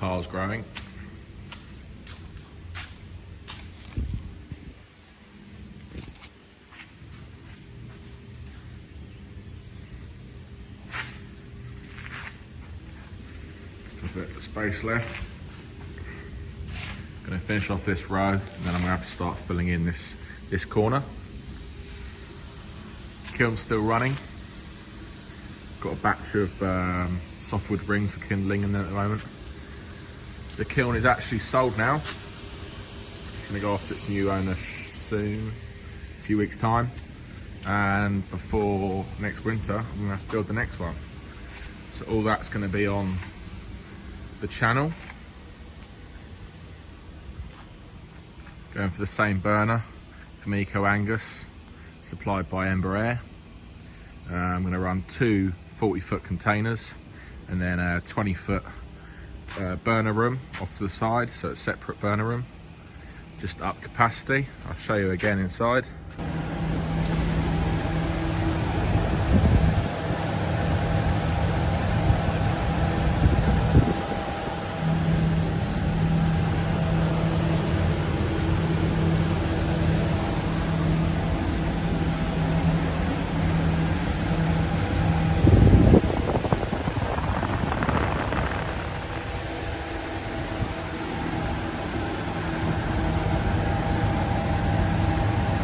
piles growing. A bit of space left. Going to finish off this row, and then I'm going to have to start filling in this corner. Kiln's still running. Got a batch of softwood rings for kindling in there at the moment. The kiln is actually sold now. It's going to go off to its new owner soon, a few weeks time. And before next winter, I'm going to have to build the next one. So all that's going to be on the channel. Going for the same burner from Eco Angus, supplied by Ember Air. I'm going to run two 40-foot containers and then a 20-foot burner room off to the side, so it's separate burner room, just up capacity. I'll show you again inside.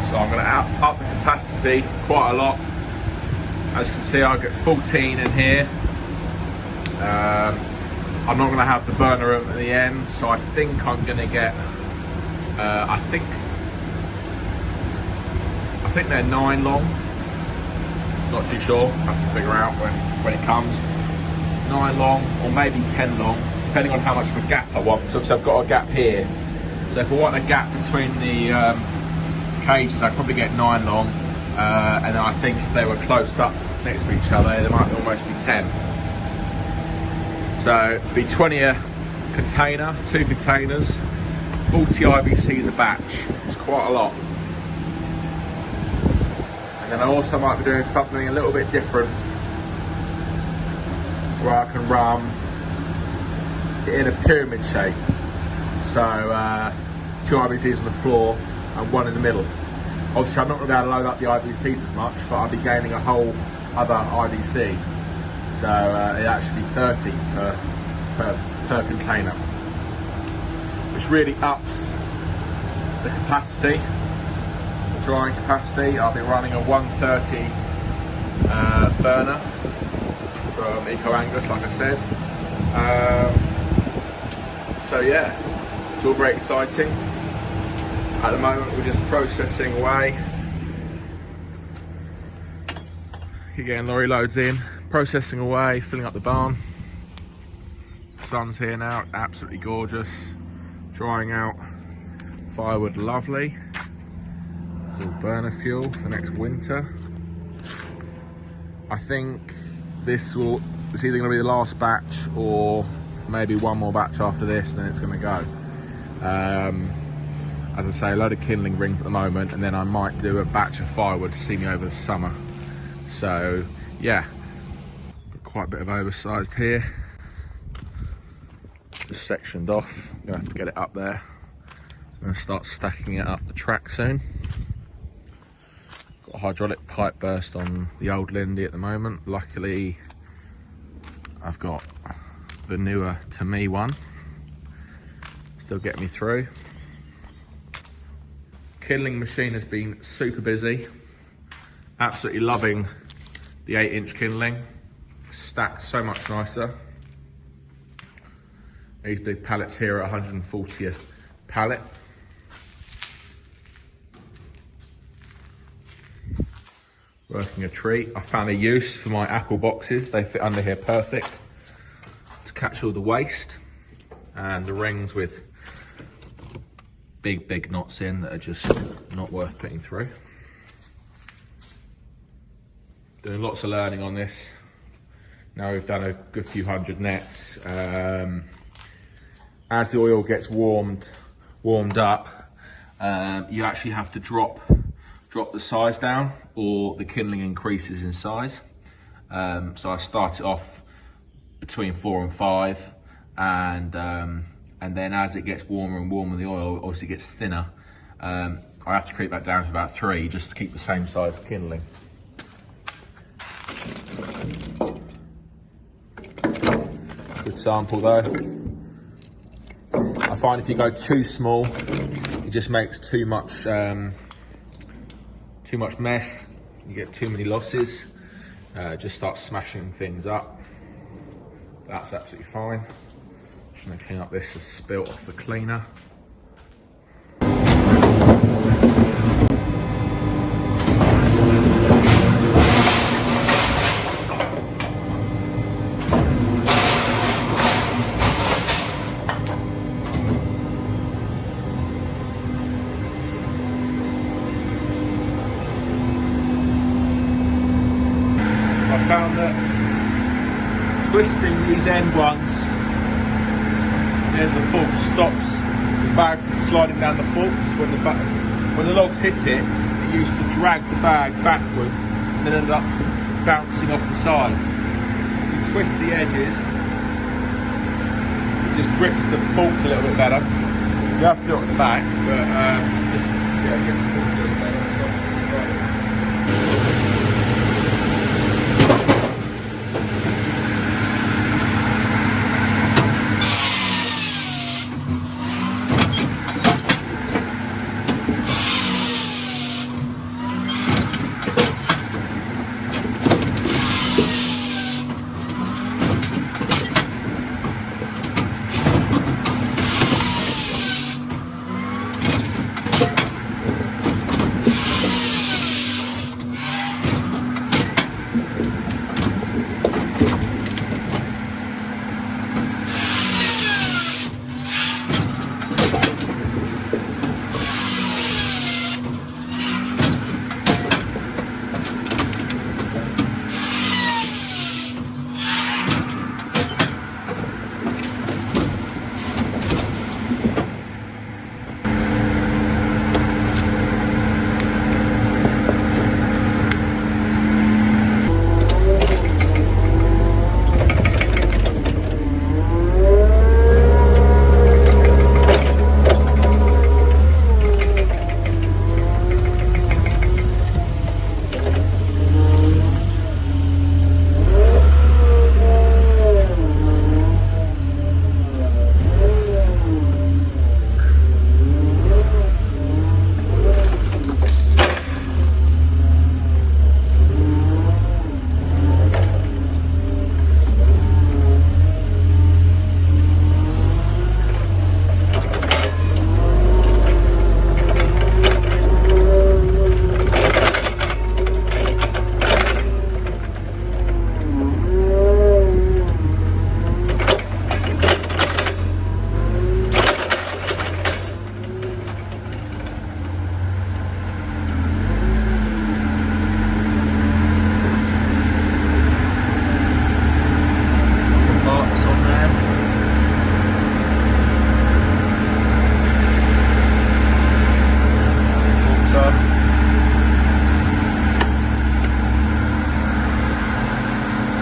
So I'm going to up the capacity quite a lot. As you can see, I get 14 in here. I'm not going to have the burner room at the end, so I think I'm going to get, I think they're 9 long. Not too sure, I have to figure out when it comes. 9 long, or maybe 10 long, depending on how much of a gap I want. So I've got a gap here. So if I want a gap between the cages, I'd probably get 9 long, and then I think if they were close up next to each other, there might almost be 10. So it'd be 20 a container, 2 containers, 40 IBCs a batch. It's quite a lot. And then I also might be doing something a little bit different, where I can run it in a pyramid shape. So 2 IBCs on the floor and 1 in the middle. Obviously I'm not going to be able to load up the IBCs as much, but I'll be gaining a whole other IBC. So it actually be 30 per container, which really ups the capacity, the drying capacity. I'll be running a 130 burner from Eco Angus, like I said. So yeah, it's all very exciting. At the moment we're just processing away. Keep getting lorry loads in, processing away, filling up the barn. The sun's here now, it's absolutely gorgeous. Drying out firewood, lovely. It's all burner fuel for next winter. I think it's either going to be the last batch or maybe one more batch after this, then it's going to go. As I say, a load of kindling rings at the moment, and then I might do a batch of firewood to see me over the summer. So yeah, quite a bit of oversized here. Just sectioned off. I'm gonna have to get it up there and start stacking it up the track soon. Got a hydraulic pipe burst on the old Lindy at the moment. Luckily, I've got the newer to me one. Still getting me through. Kindling machine has been super busy. Absolutely loving the 8-inch kindling. Stacked so much nicer. These big pallets here are 140 a pallet. Working a treat. I found a use for my apple boxes. They fit under here perfect to catch all the waste, and the rings with big knots in that are just not worth putting through. Doing lots of learning on this. Now we've done a good few hundred nets. As the oil gets warmed up, you actually have to drop the size down, or the kindling increases in size. So I started off between 4 and 5, and then as it gets warmer and warmer, the oil obviously gets thinner. I have to creep that down to about 3 just to keep the same size of kindling. Good sample though. I find if you go too small, it just makes too much mess. You get too many losses. Just start smashing things up. That's absolutely fine. Just gonna clean up this spilt off the cleaner. Found that twisting these end ones, then the fork stops the bag from sliding down the forks. When the logs hit it, it used to drag the bag backwards and then ended up bouncing off the sides. You twist the edges, it just grips the forks a little bit better. You have to do it at the back, but just get the forks a little better.